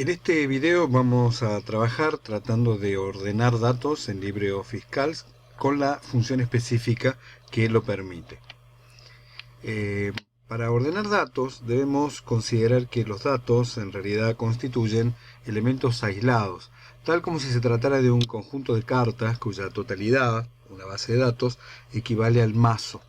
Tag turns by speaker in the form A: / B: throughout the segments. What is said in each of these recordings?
A: En este video vamos a trabajar tratando de ordenar datos en LibreOffice Calc con la función específica que lo permite. Para ordenar datos debemos considerar que los datos en realidad constituyen elementos aislados, tal como si se tratara de un conjunto de cartas cuya totalidad, una base de datos, equivale al mazo.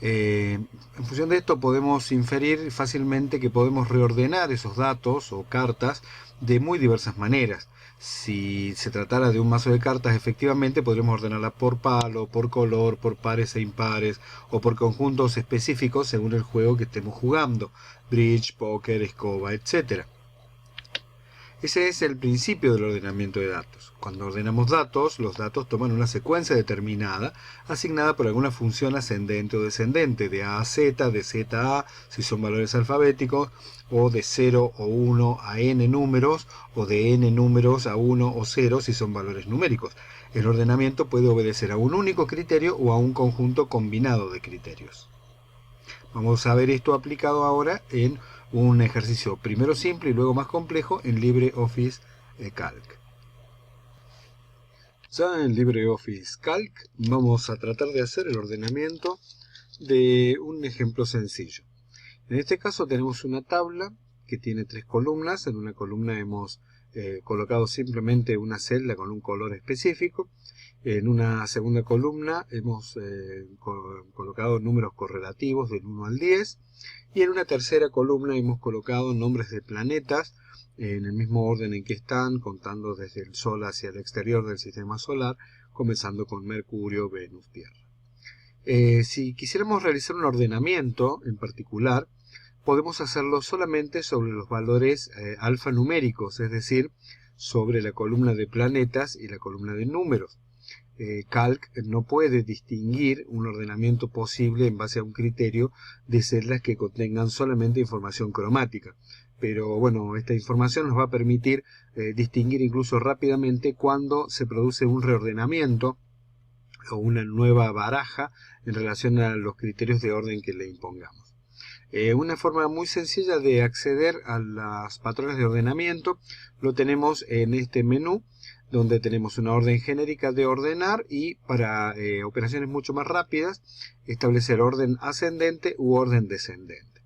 A: En función de esto podemos inferir fácilmente que podemos reordenar esos datos o cartas de muy diversas maneras. Si se tratara de un mazo de cartas, efectivamente podremos ordenarla por palo, por color, por pares e impares o por conjuntos específicos según el juego que estemos jugando, bridge, póker, escoba, etc. Ese es el principio del ordenamiento de datos. Cuando ordenamos datos, los datos toman una secuencia determinada, asignada por alguna función ascendente o descendente, de A a Z, de Z a A, si son valores alfabéticos, o de 0 o 1 a n números, o de n números a 1 o 0 si son valores numéricos. El ordenamiento puede obedecer a un único criterio o a un conjunto combinado de criterios. Vamos a ver esto aplicado ahora en un ejercicio primero simple y luego más complejo en LibreOffice Calc. Ya en LibreOffice Calc vamos a tratar de hacer el ordenamiento de un ejemplo sencillo. En este caso tenemos una tabla que tiene 3 columnas. En una columna hemos colocado simplemente una celda con un color específico. En una segunda columna hemos colocado números correlativos del 1 al 10. Y en una tercera columna hemos colocado nombres de planetas en el mismo orden en que están, contando desde el Sol hacia el exterior del sistema solar, comenzando con Mercurio, Venus, Tierra. Si quisiéramos realizar un ordenamiento en particular, podemos hacerlo solamente sobre los valores alfanuméricos, es decir, sobre la columna de planetas y la columna de números. Calc no puede distinguir un ordenamiento posible en base a un criterio de celdas que contengan solamente información cromática. Pero bueno, esta información nos va a permitir distinguir incluso rápidamente cuando se produce un reordenamiento o una nueva baraja en relación a los criterios de orden que le impongamos. Una forma muy sencilla de acceder a los patrones de ordenamiento lo tenemos en este menú, donde tenemos una orden genérica de ordenar y para operaciones mucho más rápidas establecer orden ascendente u orden descendente.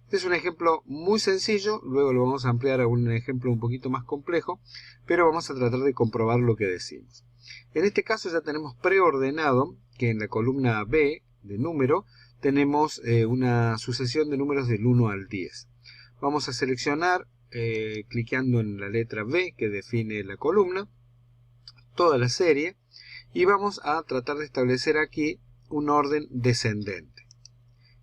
A: Este es un ejemplo muy sencillo, luego lo vamos a ampliar a un ejemplo un poquito más complejo, pero vamos a tratar de comprobar lo que decimos. En este caso ya tenemos preordenado que en la columna B de número tenemos una sucesión de números del 1 al 10. Vamos a seleccionar, cliqueando en la letra B que define la columna, toda la serie, y vamos a tratar de establecer aquí un orden descendente.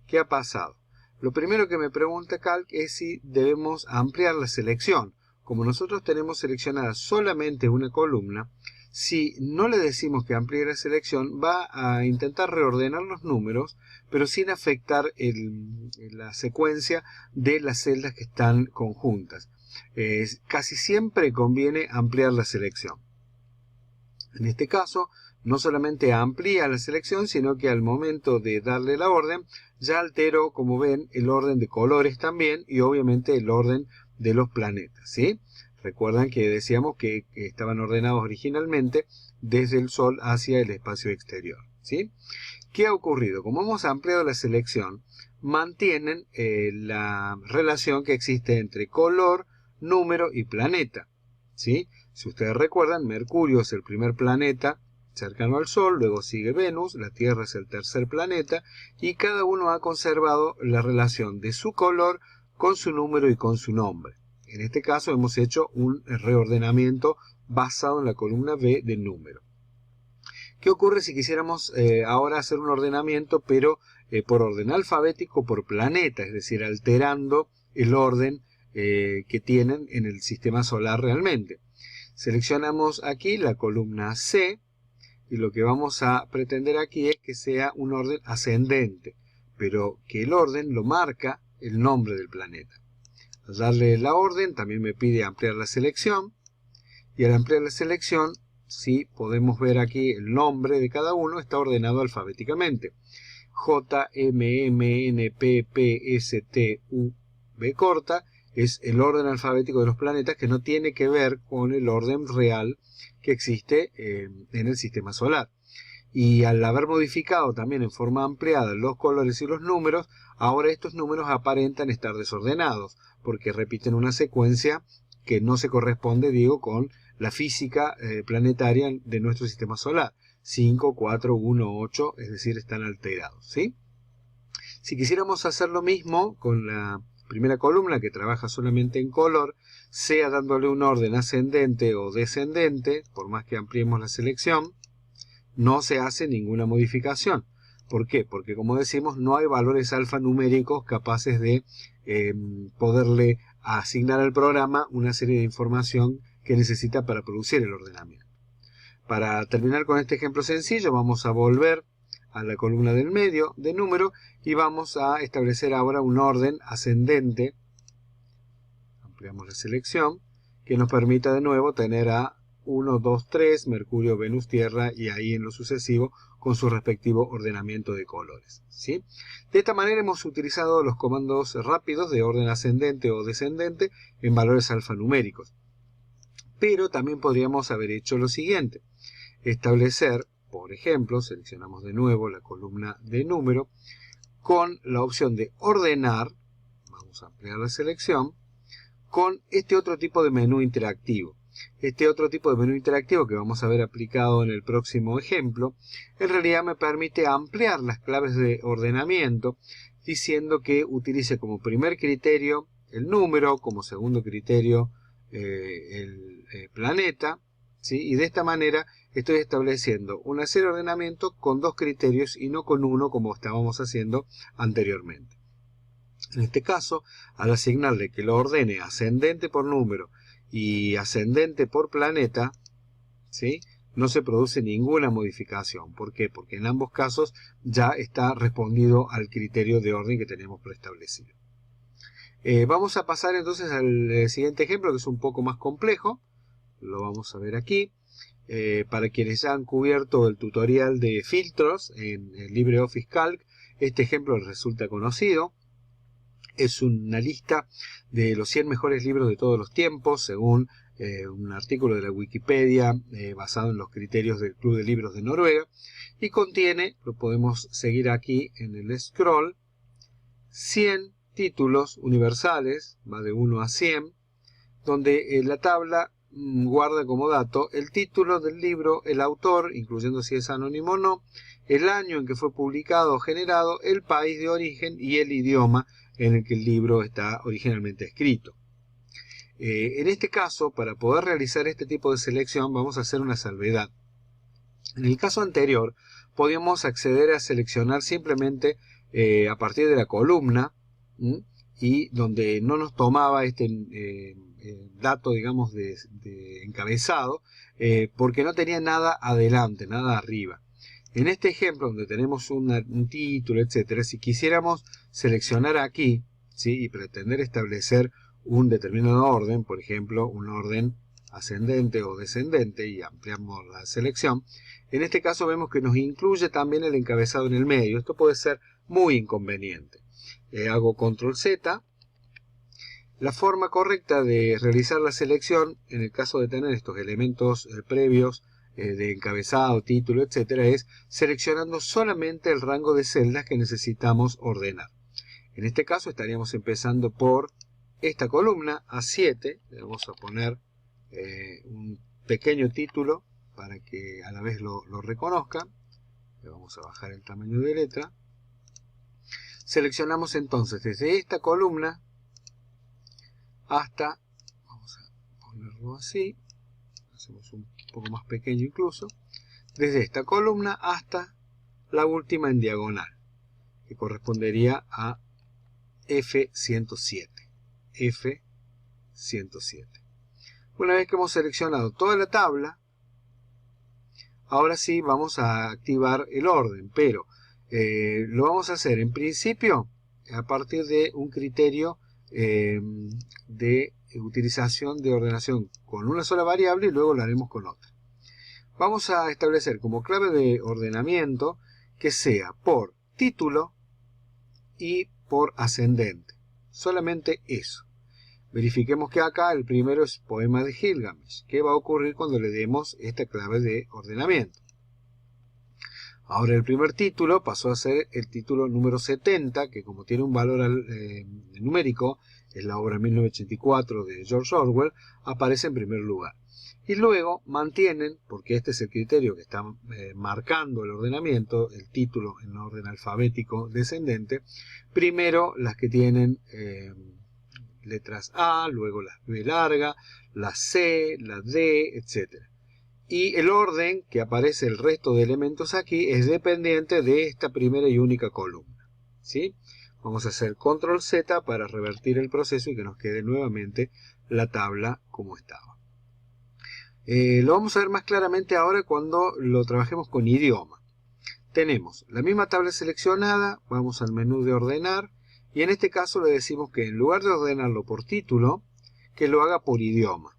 A: ¿Qué ha pasado? Lo primero que me pregunta Calc es si debemos ampliar la selección. Como nosotros tenemos seleccionada solamente una columna, si no le decimos que amplíe la selección, va a intentar reordenar los números, pero sin afectar la secuencia de las celdas que están conjuntas. Casi siempre conviene ampliar la selección. En este caso, no solamente amplía la selección, sino que al momento de darle la orden, ya altero, como ven, el orden de colores también y obviamente el orden de los planetas, ¿sí? Recuerdan que decíamos que estaban ordenados originalmente desde el Sol hacia el espacio exterior, ¿sí? ¿Qué ha ocurrido? Como hemos ampliado la selección, mantienen la relación que existe entre color, número y planeta, ¿sí? Si ustedes recuerdan, Mercurio es el primer planeta cercano al Sol, luego sigue Venus, la Tierra es el tercer planeta, y cada uno ha conservado la relación de su color con su número y con su nombre. En este caso hemos hecho un reordenamiento basado en la columna B de número. ¿Qué ocurre si quisiéramos ahora hacer un ordenamiento, pero por orden alfabético por planeta, es decir, alterando el orden que tienen en el sistema solar realmente? Seleccionamos aquí la columna C y lo que vamos a pretender aquí es que sea un orden ascendente, pero que el orden lo marca el nombre del planeta. Al darle la orden también me pide ampliar la selección y al ampliar la selección, sí, podemos ver aquí el nombre de cada uno está ordenado alfabéticamente. J, M, M, N, P, P, S, T, U, B corta es el orden alfabético de los planetas, que no tiene que ver con el orden real que existe en el sistema solar. Y al haber modificado también en forma ampliada los colores y los números, ahora estos números aparentan estar desordenados, porque repiten una secuencia que no se corresponde, digo, con la física planetaria de nuestro sistema solar. 5, 4, 1, 8, es decir, están alterados, ¿sí? Si quisiéramos hacer lo mismo con la primera columna, que trabaja solamente en color, sea dándole un orden ascendente o descendente, por más que ampliemos la selección, no se hace ninguna modificación. ¿Por qué? Porque, como decimos, no hay valores alfanuméricos capaces de poderle asignar al programa una serie de información que necesita para producir el ordenamiento. Para terminar con este ejemplo sencillo, vamos a volver a la columna del medio de número y vamos a establecer ahora un orden ascendente. Ampliamos la selección, que nos permita de nuevo tener a 1, 2, 3, Mercurio, Venus, Tierra, y ahí en lo sucesivo con su respectivo ordenamiento de colores, ¿sí? De esta manera hemos utilizado los comandos rápidos de orden ascendente o descendente en valores alfanuméricos. Pero también podríamos haber hecho lo siguiente: establecer, por ejemplo, seleccionamos de nuevo la columna de número, con la opción de ordenar, vamos a ampliar la selección, con este otro tipo de menú interactivo. Este otro tipo de menú interactivo que vamos a ver aplicado en el próximo ejemplo, en realidad me permite ampliar las claves de ordenamiento, diciendo que utilice como primer criterio el número, como segundo criterio el planeta, ¿sí? Y de esta manera estoy estableciendo una serie de ordenamiento con dos criterios y no con uno, como estábamos haciendo anteriormente. En este caso, al asignarle que lo ordene ascendente por número y ascendente por planeta, ¿sí?, no se produce ninguna modificación. ¿Por qué? Porque en ambos casos ya está respondido al criterio de orden que tenemos preestablecido. Vamos a pasar entonces al siguiente ejemplo, que es un poco más complejo. Lo vamos a ver aquí. Para quienes ya han cubierto el tutorial de filtros en el LibreOffice Calc, este ejemplo les resulta conocido. Es una lista de los 100 mejores libros de todos los tiempos, según un artículo de la Wikipedia basado en los criterios del Club de Libros de Noruega, y contiene, lo podemos seguir aquí en el scroll, 100 títulos universales, va de 1 a 100, donde la tabla guarda como dato el título del libro, el autor, incluyendo si es anónimo o no, el año en que fue publicado o generado, el país de origen y el idioma en el que el libro está originalmente escrito. En este caso, para poder realizar este tipo de selección, vamos a hacer una salvedad. En el caso anterior, podíamos acceder a seleccionar simplemente a partir de la columna, y donde no nos tomaba este dato, digamos, de encabezado, porque no tenía nada adelante, nada arriba. En este ejemplo, donde tenemos un título, etcétera, si quisiéramos seleccionar aquí, ¿sí?, y pretender establecer un determinado orden, por ejemplo, un orden ascendente o descendente, y ampliamos la selección, en este caso vemos que nos incluye también el encabezado en el medio. Esto puede ser muy inconveniente. Hago control Z. La forma correcta de realizar la selección, en el caso de tener estos elementos previos de encabezado, título, etcétera, es seleccionando solamente el rango de celdas que necesitamos ordenar. En este caso estaríamos empezando por esta columna A7. Le vamos a poner un pequeño título para que a la vez lo reconozca. Le vamos a bajar el tamaño de letra. Seleccionamos entonces desde esta columna hasta, vamos a ponerlo así, hacemos un poco más pequeño incluso, desde esta columna hasta la última en diagonal, que correspondería a F107. F107. Una vez que hemos seleccionado toda la tabla, ahora sí vamos a activar el orden, pero lo vamos a hacer en principio a partir de un criterio de utilización de ordenación con una sola variable, y luego lo haremos con otra. Vamos a establecer como clave de ordenamiento que sea por título y por ascendente. Solamente eso. Verifiquemos que acá el primero es Poema de Gilgamesh. ¿Qué va a ocurrir cuando le demos esta clave de ordenamiento? Ahora el primer título pasó a ser el título número 70, que como tiene un valor numérico, es la obra 1984 de George Orwell, aparece en primer lugar. Y luego mantienen, porque este es el criterio que está marcando el ordenamiento, el título en orden alfabético descendente, primero las que tienen letras A, luego las B larga, la C, la D, etc. Y el orden que aparece el resto de elementos aquí es dependiente de esta primera y única columna, ¿sí? Vamos a hacer Control Z para revertir el proceso y que nos quede nuevamente la tabla como estaba. Lo vamos a ver más claramente ahora cuando lo trabajemos con idioma. Tenemos la misma tabla seleccionada, vamos al menú de ordenar y en este caso le decimos que en lugar de ordenarlo por título, que lo haga por idioma.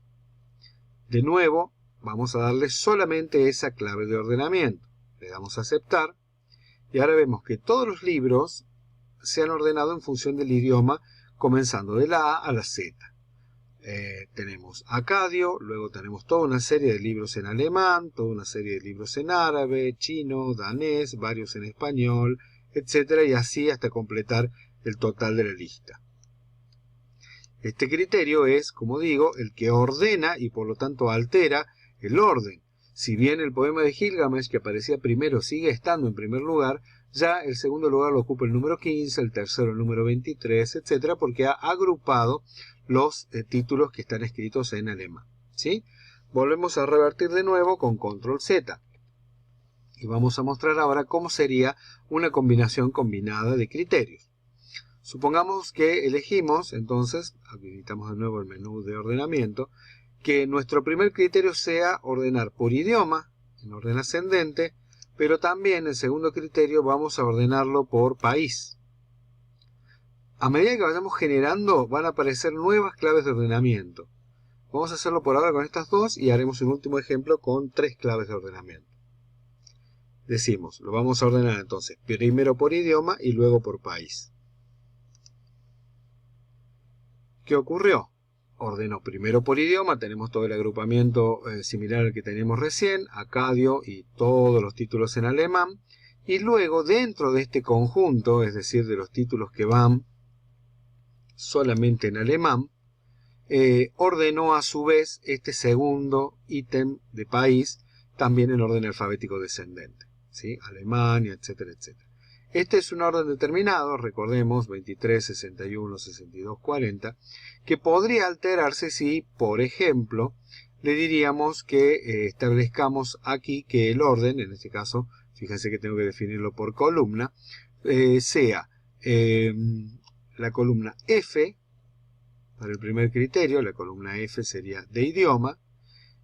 A: De nuevo, vamos a darle solamente esa clave de ordenamiento. Le damos a aceptar y ahora vemos que todos los libros se han ordenado en función del idioma, comenzando de la A a la Z. Tenemos acadio, luego tenemos toda una serie de libros en alemán, toda una serie de libros en árabe, chino, danés, varios en español, etc. y así hasta completar el total de la lista. Este criterio es, como digo, el que ordena y por lo tanto altera el orden. Si bien el poema de Gilgamesh que aparecía primero sigue estando en primer lugar, ya el segundo lugar lo ocupa el número 15, el tercero el número 23, etc. porque ha agrupado los títulos que están escritos en alemán, ¿sí? Volvemos a revertir de nuevo con Control Z. Y vamos a mostrar ahora cómo sería una combinación combinada de criterios. Supongamos que elegimos, entonces, habilitamos de nuevo el menú de ordenamiento, que nuestro primer criterio sea ordenar por idioma, en orden ascendente, pero también el segundo criterio vamos a ordenarlo por país. A medida que vayamos generando, van a aparecer nuevas claves de ordenamiento. Vamos a hacerlo por ahora con estas dos y haremos un último ejemplo con 3 claves de ordenamiento. Decimos, lo vamos a ordenar entonces primero por idioma y luego por país. ¿Qué ocurrió? Ordenó primero por idioma, tenemos todo el agrupamiento similar al que teníamos recién, acadio y todos los títulos en alemán, y luego dentro de este conjunto, es decir, de los títulos que van solamente en alemán, ordenó a su vez este segundo ítem de país también en orden alfabético descendente, ¿sí? Alemania, etcétera, etcétera. Este es un orden determinado, recordemos, 23, 61, 62, 40, que podría alterarse si, por ejemplo, le diríamos que establezcamos aquí que el orden, en este caso, fíjense que tengo que definirlo por columna, sea la columna F, para el primer criterio, la columna F sería de idioma,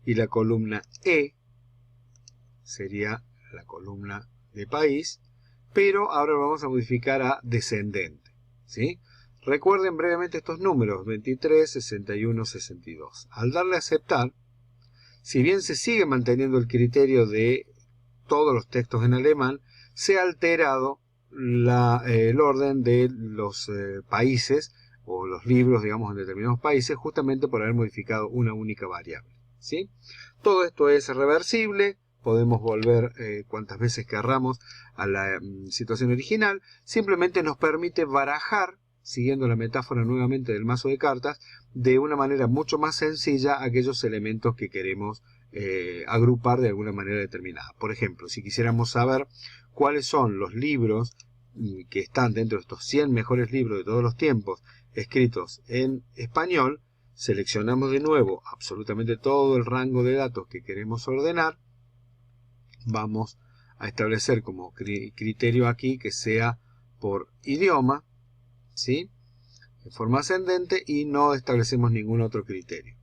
A: y la columna E sería la columna de país, pero ahora lo vamos a modificar a descendente, ¿sí? Recuerden brevemente estos números, 23, 61, 62. Al darle a aceptar, si bien se sigue manteniendo el criterio de todos los textos en alemán, se ha alterado el orden de los países o los libros, digamos, en determinados países, justamente por haber modificado una única variable, ¿sí? Todo esto es reversible. Podemos volver cuantas veces querramos a la situación original. Simplemente nos permite barajar, siguiendo la metáfora nuevamente del mazo de cartas, de una manera mucho más sencilla aquellos elementos que queremos agrupar de alguna manera determinada. Por ejemplo, si quisiéramos saber cuáles son los libros que están dentro de estos 100 mejores libros de todos los tiempos escritos en español, seleccionamos de nuevo absolutamente todo el rango de datos que queremos ordenar. Vamos a establecer como criterio aquí que sea por idioma, ¿sí? En forma ascendente, y no establecemos ningún otro criterio.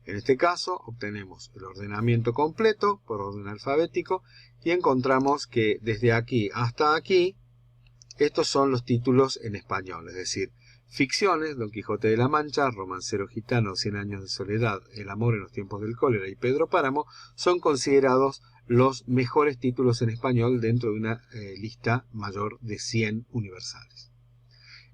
A: En este caso obtenemos el ordenamiento completo por orden alfabético y encontramos que desde aquí hasta aquí estos son los títulos en español, es decir, ficciones, Don Quijote de la Mancha, Romancero Gitano, 100 años de soledad, El amor en los tiempos del cólera y Pedro Páramo son considerados los mejores títulos en español dentro de una lista mayor de 100 universales.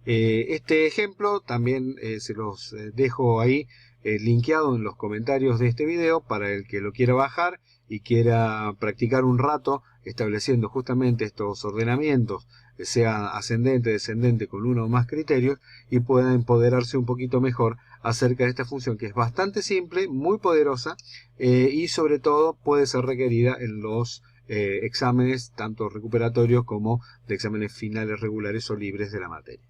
A: Este ejemplo también se los dejo ahí linkeado en los comentarios de este video para el que lo quiera bajar y quiera practicar un rato estableciendo justamente estos ordenamientos, sea ascendente, descendente, con uno o más criterios, y pueda empoderarse un poquito mejor acerca de esta función, que es bastante simple, muy poderosa, y sobre todo puede ser requerida en los exámenes tanto recuperatorios como de exámenes finales regulares o libres de la materia.